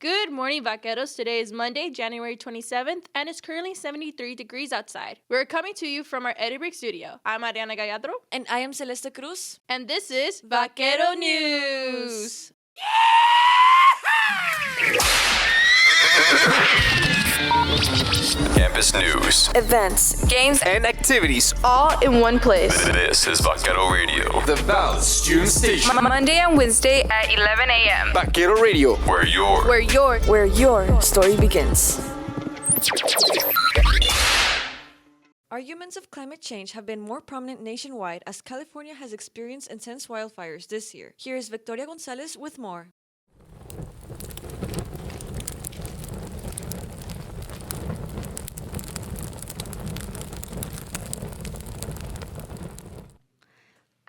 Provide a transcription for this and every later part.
Good morning, Vaqueros. Today is Monday, January 27th, and it's currently 73 degrees outside. We're coming to you from our Edinburgh studio. I'm Ariana Galladro. And I am Celeste Cruz. And this is Vaquero News. Campus news, Events, games, and activities. all in one place. This is Vaquero Radio, The Valley Student Station. Monday and Wednesday at 11 a.m. Vaquero Radio. where Where your story begins. Arguments of climate change have been more prominent nationwide as California has experienced intense wildfires this year. Here is Victoria Gonzalez with more.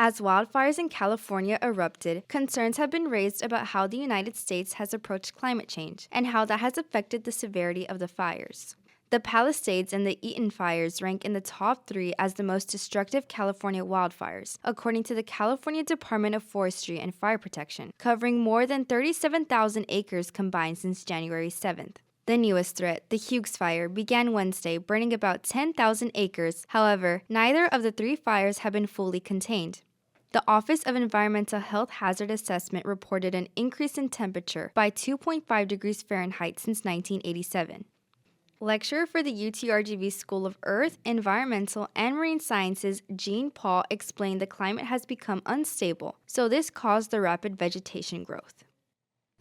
As wildfires in California erupted, concerns have been raised about how the United States has approached climate change and how that has affected the severity of the fires. The Palisades and the Eaton fires rank in the top 3 as the most destructive California wildfires, according to the California Department of Forestry and Fire Protection, covering more than 37,000 acres combined since January 7th. The newest threat, the Hughes Fire, began Wednesday, burning about 10,000 acres. However, neither of the 3 fires have been fully contained. The Office of Environmental Health Hazard Assessment reported an increase in temperature by 2.5 degrees Fahrenheit since 1987. Lecturer for the UTRGV School of Earth, Environmental, and Marine Sciences, Jean Paul, explained the climate has become unstable, so this caused the rapid vegetation growth.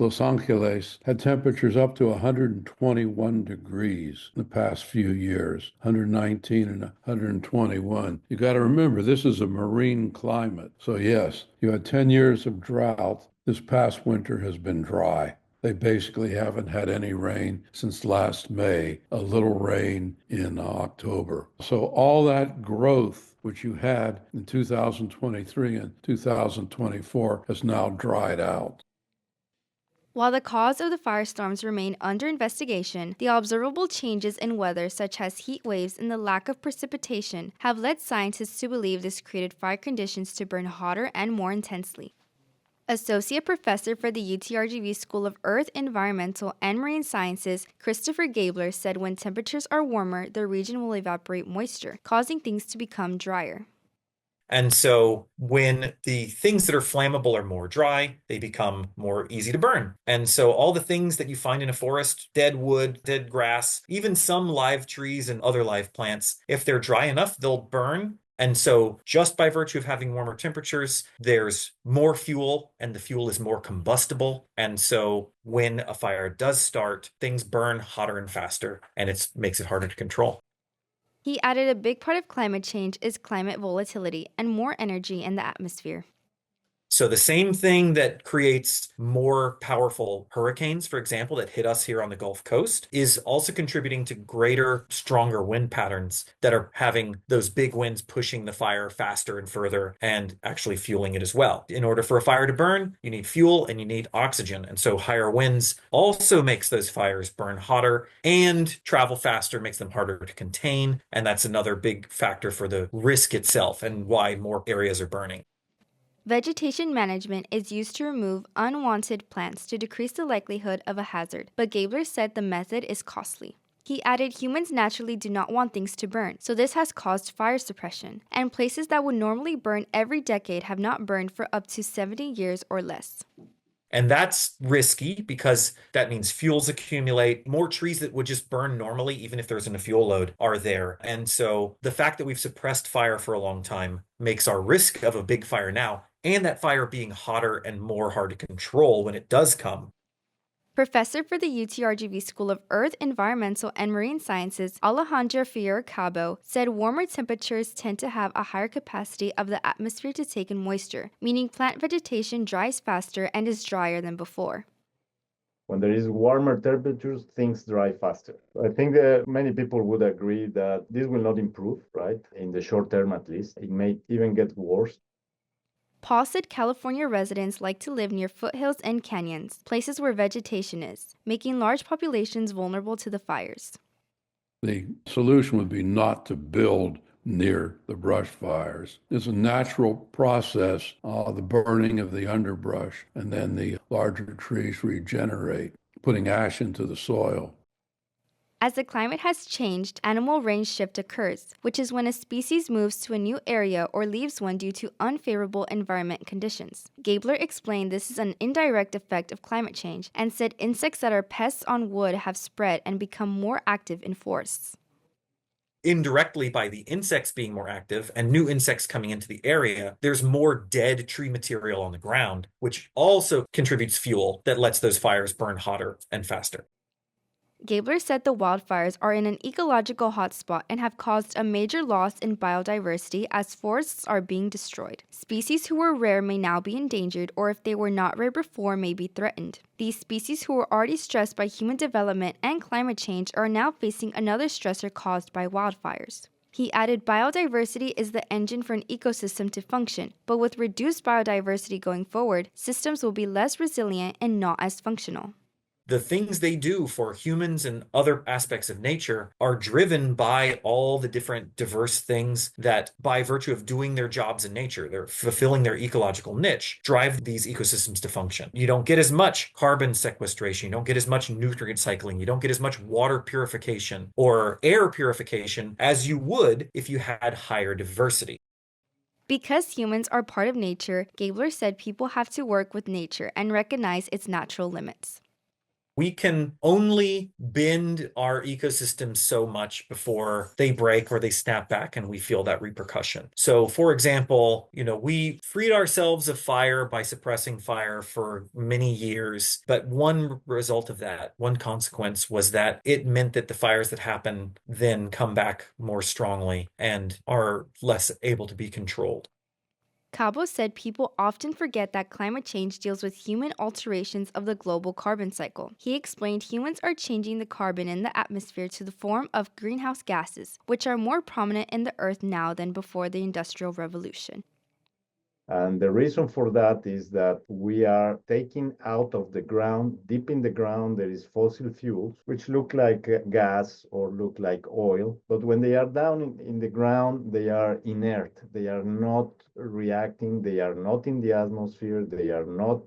Los Angeles had temperatures up to 121 degrees in the past few years, 119 and 121. You got to remember, this is a marine climate. So yes, you had 10 years of drought. This past winter has been dry. They basically haven't had any rain since last May, a little rain in October. So all that growth which you had in 2023 and 2024 has now dried out. While the cause of the firestorms remain under investigation, the observable changes in weather, such as heat waves and the lack of precipitation, have led scientists to believe this created fire conditions to burn hotter and more intensely. Associate Professor for the UTRGV School of Earth, Environmental, and Marine Sciences, Christopher Gabler, said when temperatures are warmer, the region will evaporate moisture, causing things to become drier. And so when the things that are flammable are more dry, they become more easy to burn. And so all the things that you find in a forest, dead wood, dead grass, even some live trees and other live plants, if they're dry enough, they'll burn. And so just by virtue of having warmer temperatures, there's more fuel and the fuel is more combustible. And so when a fire does start, things burn hotter and faster, and it makes it harder to control. He added a big part of climate change is climate volatility and more energy in the atmosphere. So the same thing that creates more powerful hurricanes, for example, that hit us here on the Gulf Coast, is also contributing to greater, stronger wind patterns that are having those big winds pushing the fire faster and further and actually fueling it as well. In order for a fire to burn, you need fuel and you need oxygen. And so higher winds also makes those fires burn hotter and travel faster, makes them harder to contain. And that's another big factor for the risk itself and why more areas are burning. Vegetation management is used to remove unwanted plants to decrease the likelihood of a hazard, but Gabler said the method is costly. He added humans naturally do not want things to burn, so this has caused fire suppression, and places that would normally burn every decade have not burned for up to 70 years or less. And that's risky because that means fuels accumulate. More trees that would just burn normally, even if there isn't a fuel load, are there. And so the fact that we've suppressed fire for a long time makes our risk of a big fire now and that fire being hotter and more hard to control when it does come. Professor for the UTRGV School of Earth, Environmental, and Marine Sciences, Alejandra Fierro-Cabo, said warmer temperatures tend to have a higher capacity of the atmosphere to take in moisture, meaning plant vegetation dries faster and is drier than before. When there is warmer temperatures, things dry faster. I think that many people would agree that this will not improve, right? In the short term, at least. It may even get worse. Paul said California residents like to live near foothills and canyons, places where vegetation is, making large populations vulnerable to the fires. The solution would be not to build near the brush fires. It's a natural process, the burning of the underbrush, and then the larger trees regenerate. putting ash into the soil. As the climate has changed, animal range shift occurs, which is when a species moves to a new area or leaves one due to unfavorable environment conditions. Gabler explained this is an indirect effect of climate change and said insects that are pests on wood have spread and become more active in forests. Indirectly, by the insects being more active and new insects coming into the area, there's more dead tree material on the ground, which also contributes fuel that lets those fires burn hotter and faster. Gabler said the wildfires are in an ecological hotspot and have caused a major loss in biodiversity as forests are being destroyed. Species who were rare may now be endangered, or if they were not rare before, may be threatened. These species who were already stressed by human development and climate change are now facing another stressor caused by wildfires. He added biodiversity is the engine for an ecosystem to function, but with reduced biodiversity going forward, systems will be less resilient and not as functional. The things they do for humans and other aspects of nature are driven by all the different diverse things that, by virtue of doing their jobs in nature, they're fulfilling their ecological niche, drive these ecosystems to function. You don't get as much carbon sequestration, you don't get as much nutrient cycling, you don't get as much water purification or air purification as you would if you had higher diversity. Because humans are part of nature, Gabler said people have to work with nature and recognize its natural limits. We can only bend our ecosystems so much before they break or they snap back and we feel that repercussion. So, for example, we freed ourselves of fire by suppressing fire for many years. But one result of that, one consequence was that it meant that the fires that happen then come back more strongly and are less able to be controlled. Cabo said people often forget that climate change deals with human alterations of the global carbon cycle. He explained humans are changing the carbon in the atmosphere to the form of greenhouse gases, which are more prominent in the earth now than before the Industrial Revolution. And the reason for that is that we are taking out of the ground, deep in the ground, there is fossil fuels, which look like gas or look like oil. But when they are down in the ground, they are inert. They are not reacting. They are not in the atmosphere. They are not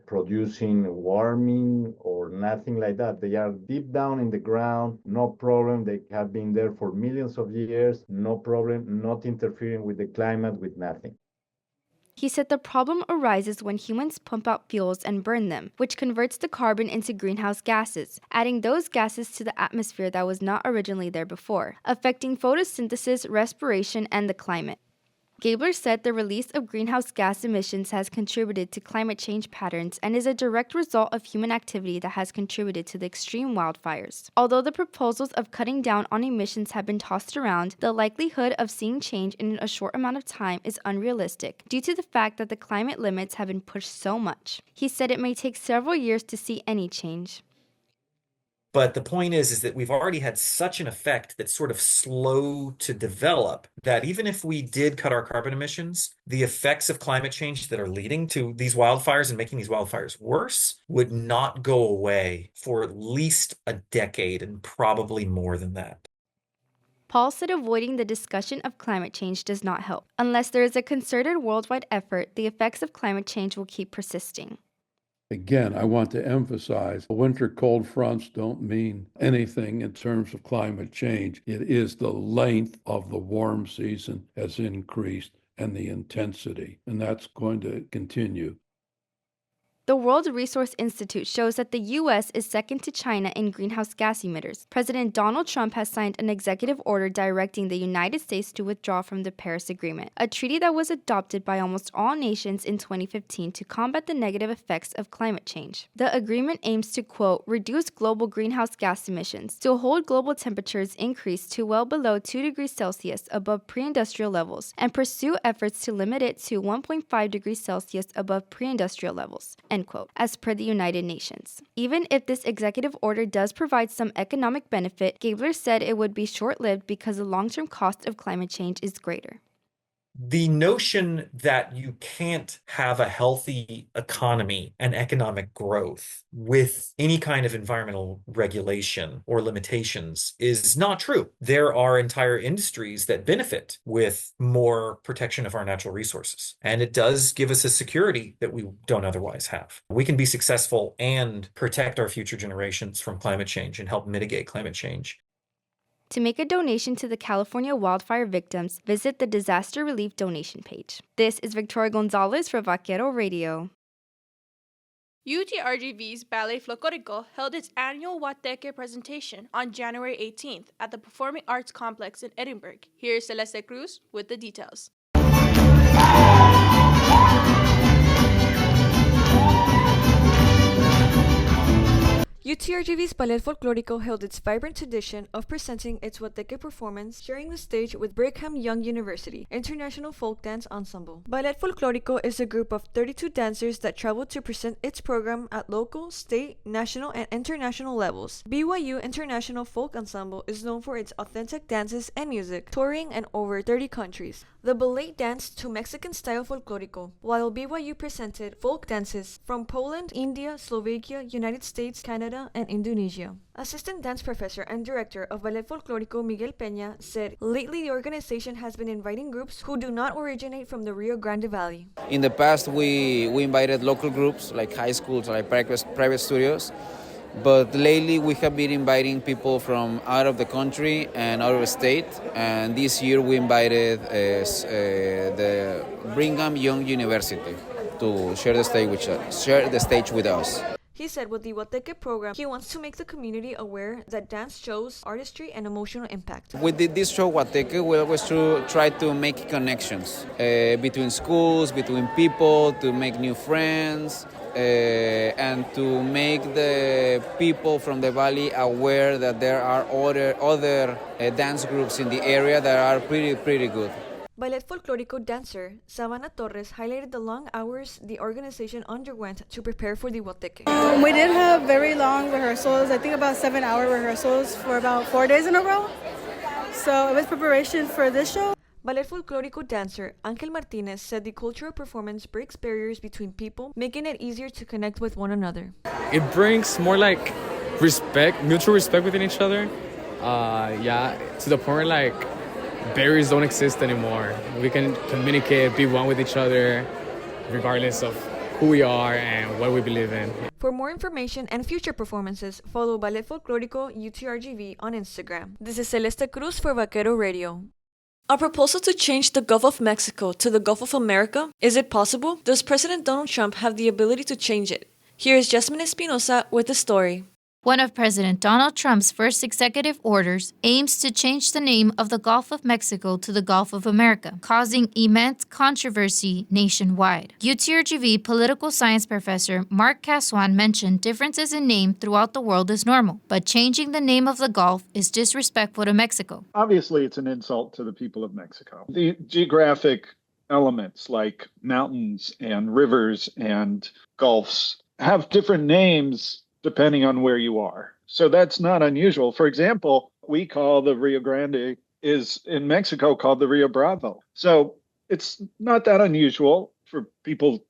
producing warming or nothing like that. They are deep down in the ground, no problem. They have been there for millions of years, no problem, not interfering with the climate, with nothing. He said the problem arises when humans pump out fuels and burn them, which converts the carbon into greenhouse gases, adding those gases to the atmosphere that was not originally there before, affecting photosynthesis, respiration, and the climate. Gabler said the release of greenhouse gas emissions has contributed to climate change patterns and is a direct result of human activity that has contributed to the extreme wildfires. Although the proposals of cutting down on emissions have been tossed around, the likelihood of seeing change in a short amount of time is unrealistic due to the fact that the climate limits have been pushed so much. He said it may take several years to see any change. But the point is that we've already had such an effect that's sort of slow to develop that even if we did cut our carbon emissions, the effects of climate change that are leading to these wildfires and making these wildfires worse would not go away for at least a decade and probably more than that. Paul said avoiding the discussion of climate change does not help. Unless there is a concerted worldwide effort, the effects of climate change will keep persisting. Again, I want to emphasize winter cold fronts don't mean anything in terms of climate change. It is the length of the warm season has increased and the intensity, and that's going to continue. The World Resource Institute shows that the U.S. is second to China in greenhouse gas emitters. President Donald Trump has signed an executive order directing the United States to withdraw from the Paris Agreement, a treaty that was adopted by almost all nations in 2015 to combat the negative effects of climate change. The agreement aims to, quote, reduce global greenhouse gas emissions to hold global temperatures increase to well below 2 degrees Celsius above pre-industrial levels and pursue efforts to limit it to 1.5 degrees Celsius above pre-industrial levels, end quote, as per the United Nations. Even if this executive order does provide some economic benefit, Gabler said it would be short-lived because the long-term cost of climate change is greater. The notion that you can't have a healthy economy and economic growth with any kind of environmental regulation or limitations is not true. There are entire industries that benefit with more protection of our natural resources, and it does give us a security that we don't otherwise have. We can be successful and protect our future generations from climate change and help mitigate climate change. To make a donation to the California wildfire victims, visit the Disaster Relief donation page. This is Victoria Gonzalez for Vaquero Radio. UTRGV's Ballet Folklorico held its annual Guateque presentation on January 18th at the Performing Arts Complex in Edinburgh. Here's Celeste Cruz with the details. UTRGV's Ballet Folklorico held its vibrant edition of presenting its Guateque performance, sharing the stage with Brigham Young University International Folk Dance Ensemble. Ballet Folklorico is a group of 32 dancers that traveled to present its program at local, state, national, and international levels. BYU International Folk Ensemble is known for its authentic dances and music, touring in over 30 countries. The ballet danced to Mexican-style folklorico, while BYU presented folk dances from Poland, India, Slovakia, United States, Canada, and Indonesia. Assistant dance professor and director of Ballet Folklorico Miguel Peña said, lately the organization has been inviting groups who do not originate from the Rio Grande Valley. In the past, we invited local groups like high schools, like private studios. But lately we have been inviting people from out of the country and out of the state. And this year we invited the Brigham Young University to share the stage with us. He said with the Guateque program, he wants to make the community aware that dance shows artistry and emotional impact. With this show, Guateque, we always try to make connections between schools, between people, to make new friends. And to make the people from the valley aware that there are other dance groups in the area that are pretty good. Ballet Folklorico dancer Savannah Torres highlighted the long hours the organization underwent to prepare for the Guateque. We did have very long rehearsals, I think about 7-hour rehearsals for about 4 days in a row. So it was preparation for this show. Ballet Folklorico dancer Angel Martinez said the cultural performance breaks barriers between people, making it easier to connect with one another. It brings more like respect, mutual respect within each other. To the point where like barriers don't exist anymore. We can communicate, be one with each other, regardless of who we are and what we believe in. For more information and future performances, follow Ballet Folklorico UTRGV on Instagram. This is Celeste Cruz for Vaquero Radio. A proposal to change the Gulf of Mexico to the Gulf of America, is it possible? Does President Donald Trump have the ability to change it? Here is Jasmine Espinosa with the story. One of President Donald Trump's first executive orders aims to change the name of the Gulf of Mexico to the Gulf of America, causing immense controversy nationwide. UTRGV political science professor Mark Caswan mentioned differences in name throughout the world is normal, but changing the name of the Gulf is disrespectful to Mexico. Obviously, it's an insult to the people of Mexico. The geographic elements like mountains and rivers and gulfs have different names depending on where you are. So that's not unusual. For example, we call the Rio Grande is in Mexico called the Rio Bravo. So it's not that unusual for people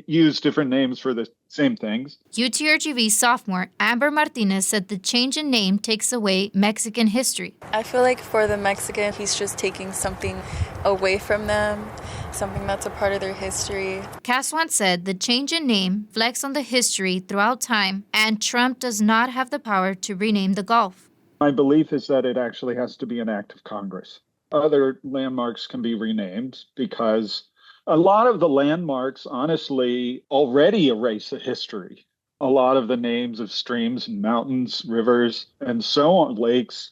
use different names for the same things. UTRGV sophomore Amber Martinez said the change in name takes away Mexican history. I feel like for the Mexican, he's just taking something away from them, something that's a part of their history. Caswan said the change in name reflects on the history throughout time, and Trump does not have the power to rename the Gulf. My belief is that it actually has to be an act of Congress. Other landmarks can be renamed because a lot of the landmarks, honestly, already erase the history. A lot of the names of streams and mountains, rivers, and so on, lakes,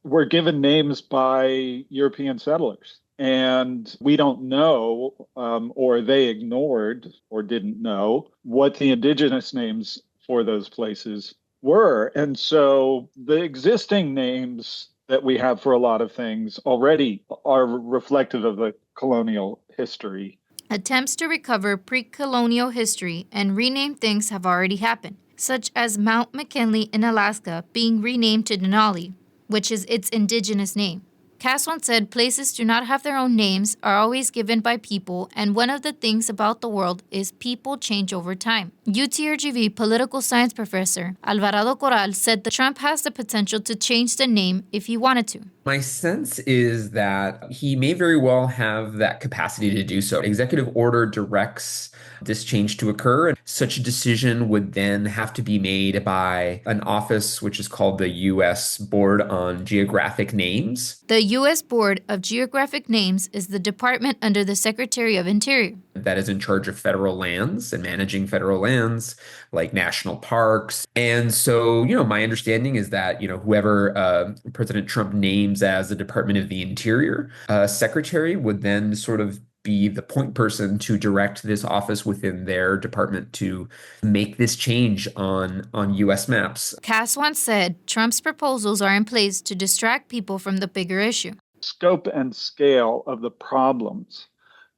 were given names by European settlers. And we don't know, or they ignored or didn't know, what the indigenous names for those places were. And so the existing names that we have for a lot of things already are reflective of the colonial history. Attempts to recover pre-colonial history and rename things have already happened, such as Mount McKinley in Alaska being renamed to Denali, which is its indigenous name. Cass once said places do not have their own names, are always given by people, and one of the things about the world is people change over time. UTRGV political science professor Alvarado Corral said that Trump has the potential to change the name if he wanted to. My sense is that he may very well have that capacity to do so. Executive order directs this change to occur. Such a decision would then have to be made by an office which is called the U.S. Board on Geographic Names. The U.S. Board of Geographic Names is the department under the Secretary of Interior that is in charge of federal lands and managing federal lands like national parks. And so, my understanding is that, whoever President Trump names as the Department of the Interior secretary would then sort of be the point person to direct this office within their department to make this change on U.S. maps. Cass once said Trump's proposals are in place to distract people from the bigger issue. Scope and scale of the problems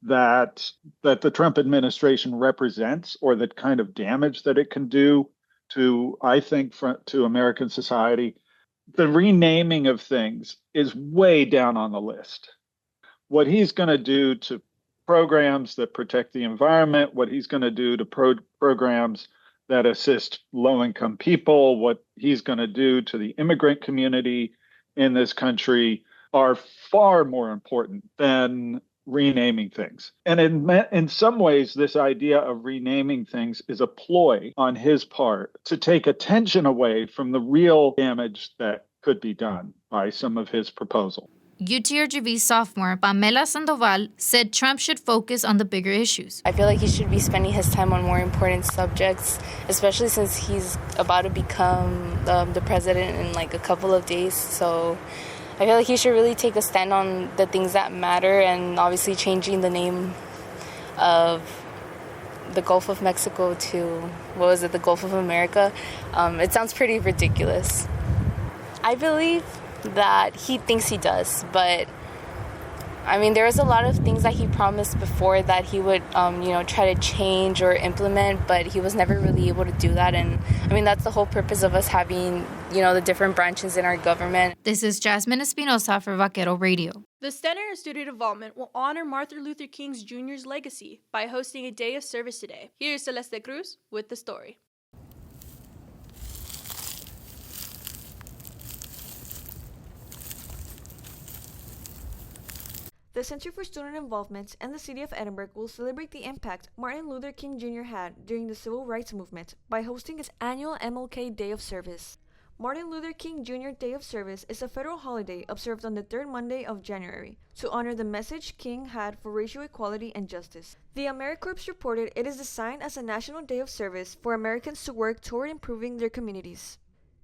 that the Trump administration represents, or the kind of damage that it can do to, I think, to American society, the renaming of things is way down on the list. What he's going to do to programs that protect the environment, what he's going to do to programs that assist low-income people, what he's going to do to the immigrant community in this country are far more important than renaming things. And in some ways, this idea of renaming things is a ploy on his part to take attention away from the real damage that could be done by some of his proposals. UTRGV sophomore Pamela Sandoval said Trump should focus on the bigger issues. I feel like he should be spending his time on more important subjects, especially since he's about to become the president in like a couple of days. So I feel like he should really take a stand on the things that matter, and obviously changing the name of the Gulf of Mexico to, the Gulf of America. It sounds pretty ridiculous. I believe that he thinks he does, but I mean, there was a lot of things that he promised before that he would, try to change or implement, but he was never really able to do that. And I mean, that's the whole purpose of us having, the different branches in our government. This is Jasmine Espinosa for Vaquero Radio. The Center of Student Development will honor Martin Luther King Jr.'s legacy by hosting a day of service today. Here's Celeste Cruz with the story. The Center for Student Involvement and the City of Edinburgh will celebrate the impact Martin Luther King Jr. had during the Civil Rights Movement by hosting its annual MLK Day of Service. Martin Luther King Jr. Day of Service is a federal holiday observed on the third Monday of January to honor the message King had for racial equality and justice. The AmeriCorps reported it is designed as a national day of service for Americans to work toward improving their communities.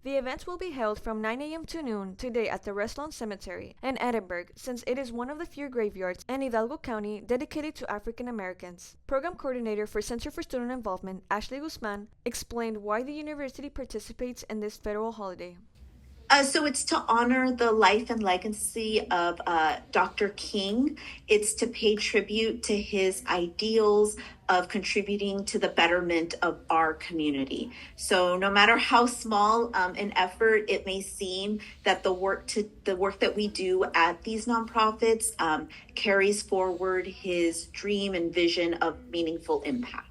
The event will be held from 9 a.m. to noon today at the Restlawn Cemetery in Edinburgh, since it is one of the few graveyards in Hidalgo County dedicated to African Americans. Program Coordinator for Center for Student Involvement, Ashley Guzman, explained why the university participates in this federal holiday. So it's to honor the life and legacy of Dr. King. It's to pay tribute to his ideals of contributing to the betterment of our community. So no matter how small an effort it may seem, that the work that we do at these nonprofits carries forward his dream and vision of meaningful impact.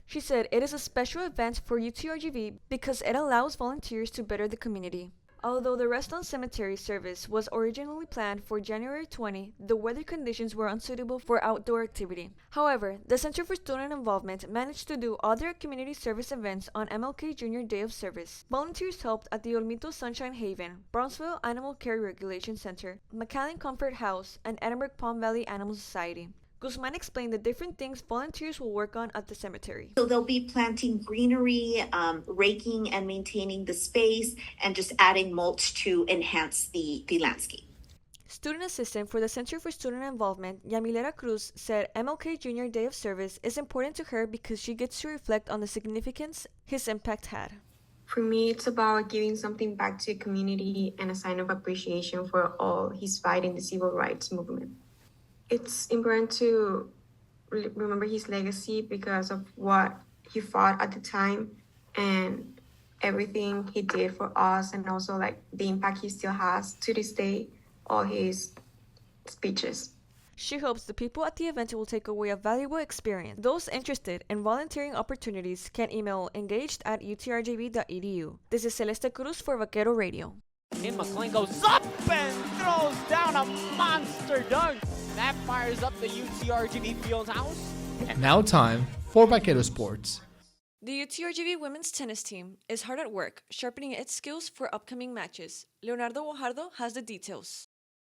She said it is a special event for UTRGV because it allows volunteers to better the community. Although the Restlawn Cemetery service was originally planned for January 20, the weather conditions were unsuitable for outdoor activity. However, the Center for Student Involvement managed to do other community service events on MLK Jr. Day of Service. Volunteers helped at the Olmito Sunshine Haven, Brownsville Animal Care Regulation Center, McAllen Comfort House, and Edinburgh Palm Valley Animal Society. Guzman explained the different things volunteers will work on at the cemetery. So they'll be planting greenery, raking and maintaining the space, and just adding mulch to enhance the landscape. Student assistant for the Center for Student Involvement, Yamilera Cruz, said MLK Jr. Day of Service is important to her because she gets to reflect on the significance his impact had. For me, it's about giving something back to the community and a sign of appreciation for all his fight in the civil rights movement. It's important to remember his legacy because of what he fought at the time and everything he did for us, and also like the impact he still has to this day all his speeches. She hopes the people at the event will take away a valuable experience. Those interested in volunteering opportunities can email engaged@utrjv.edu. This is Celeste Cruz for Vaquero Radio. And McLean goes up and throws down a monster dunk. That fires up the UTRGV Fieldhouse. And now time for Vaquero Sports. The UTRGV women's tennis team is hard at work, sharpening its skills for upcoming matches. Leonardo Guajardo has the details.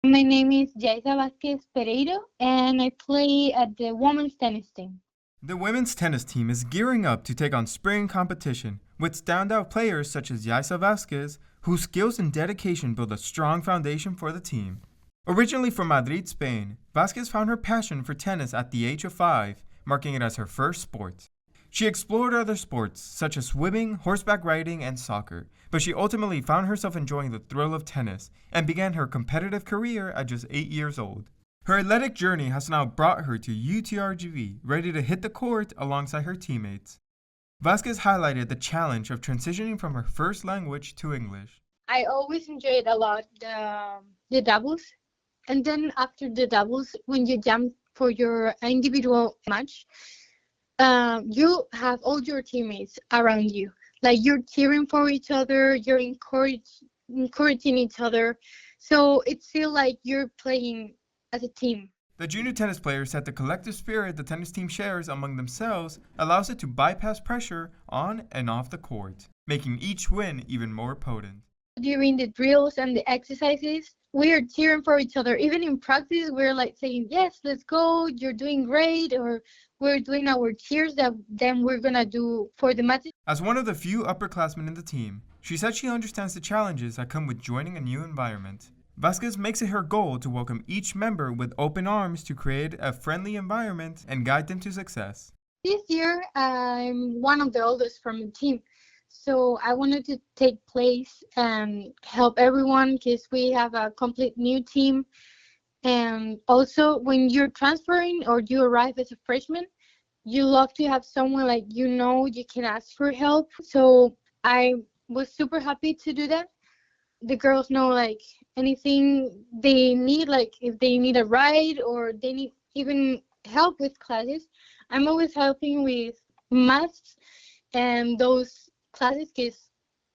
My name is Yaisa Vázquez Pereiro, and I play at the women's tennis team. The women's tennis team is gearing up to take on spring competition with standout players such as Yaisa Vázquez, whose skills and dedication build a strong foundation for the team. Originally from Madrid, Spain, Vázquez found her passion for tennis at the age of 5, marking it as her first sport. She explored other sports, such as swimming, horseback riding, and soccer, but she ultimately found herself enjoying the thrill of tennis and began her competitive career at just 8 years old. Her athletic journey has now brought her to UTRGV, ready to hit the court alongside her teammates. Vázquez highlighted the challenge of transitioning from her first language to English. I always enjoyed a lot the doubles, and then after the doubles, when you jump for your individual match, you have all your teammates around you. Like you're cheering for each other, you're encouraging each other. So it feels like you're playing as a team. The junior tennis players said the collective spirit the tennis team shares among themselves allows it to bypass pressure on and off the court, making each win even more potent. During the drills and the exercises, we are cheering for each other. Even in practice, we're like saying, yes, let's go, you're doing great, or we're doing our cheers that then we're going to do for the matches. As one of the few upperclassmen in the team, she said she understands the challenges that come with joining a new environment. Vázquez makes it her goal to welcome each member with open arms to create a friendly environment and guide them to success. This year, I'm one of the oldest from the team. So I wanted to take place and help everyone because we have a complete new team. And also, when you're transferring or you arrive as a freshman, you love to have someone like you can ask for help. So I was super happy to do that. The girls know like anything they need, like if they need a ride or they need even help with classes. I'm always helping with maths and those classes because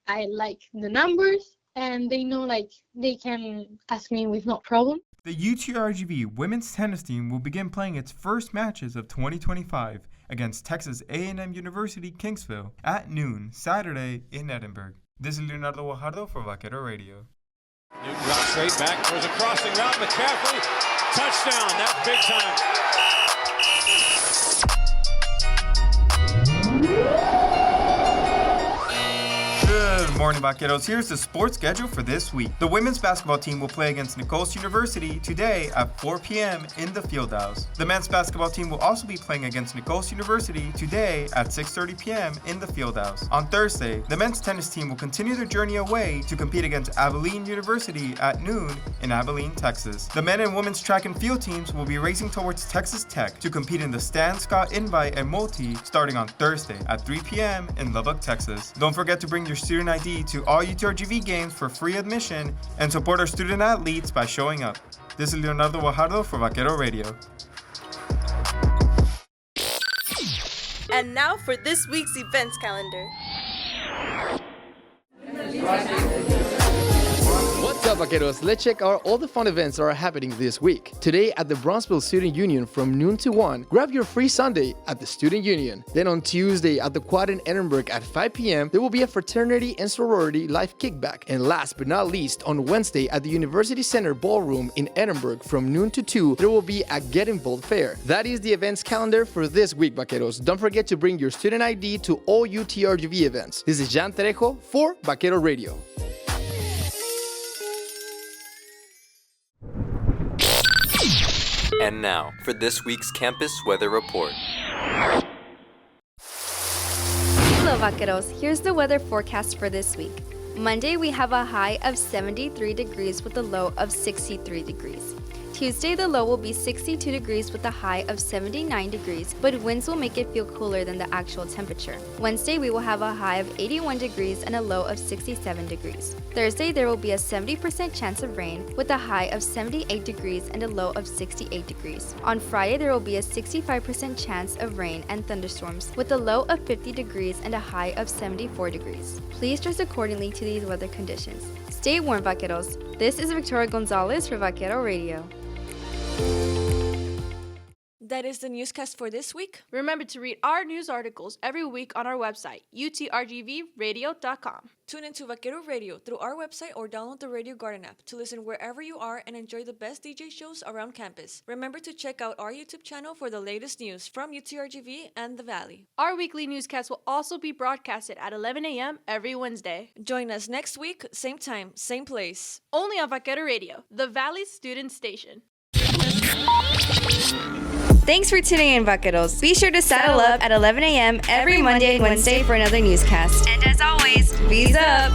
I like the numbers and they know like they can ask me with no problem. The UTRGV women's tennis team will begin playing its first matches of 2025 against Texas A&M University Kingsville at noon Saturday in Edinburgh. This is Leonardo Guajardo for Vaquero Radio. Newton drops straight back towards a crossing route. McCaffrey, touchdown. That's big time. Good morning, Vaqueros. Here's the sports schedule for this week. The women's basketball team will play against Nichols University today at 4 p.m. in the Fieldhouse. The men's basketball team will also be playing against Nichols University today at 6:30 p.m. in the Fieldhouse. On Thursday, the men's tennis team will continue their journey away to compete against Abilene University at noon in Abilene, Texas. The men and women's track and field teams will be racing towards Texas Tech to compete in the Stan Scott Invite and Multi starting on Thursday at 3 p.m. in Lubbock, Texas. Don't forget to bring your student ID to all UTRGV games for free admission and support our student athletes by showing up. This is Leonardo Guajardo for Vaquero Radio. And now for this week's events calendar. What's up, Vaqueros? Let's check out all the fun events that are happening this week. Today at the Bronzeville Student Union from noon to 1, grab your free Sunday at the Student Union. Then on Tuesday at the Quad in Edinburgh at 5 p.m., there will be a fraternity and sorority live kickback. And last but not least, on Wednesday at the University Center Ballroom in Edinburgh from noon to 2, there will be a Get Involved fair. That is the events calendar for this week, Vaqueros. Don't forget to bring your student ID to all UTRGV events. This is Jan Trejo for Vaquero Radio. And now, for this week's campus weather report. Hello, Vaqueros. Here's the weather forecast for this week. Monday, we have a high of 73 degrees with a low of 63 degrees. Tuesday, the low will be 62 degrees with a high of 79 degrees, but winds will make it feel cooler than the actual temperature. Wednesday, we will have a high of 81 degrees and a low of 67 degrees. Thursday, there will be a 70% chance of rain with a high of 78 degrees and a low of 68 degrees. On Friday, there will be a 65% chance of rain and thunderstorms with a low of 50 degrees and a high of 74 degrees. Please dress accordingly to these weather conditions. Stay warm, Vaqueros. This is Victoria Gonzalez for Vaquero Radio. That is the newscast for this week. Remember to read our news articles every week on our website, utrgvradio.com. Tune into Vaquero Radio through our website or download the Radio Garden app to listen wherever you are and enjoy the best DJ shows around campus. Remember to check out our YouTube channel for the latest news from UTRGV and the Valley. Our weekly newscast will also be broadcasted at 11 a.m. every Wednesday. Join us next week, same time, same place. Only on Vaquero Radio, the Valley's student station. Thanks for tuning in, Vaqueros. Be sure to saddle up at 11 a.m. every Monday and Wednesday for another newscast. And as always, V's up!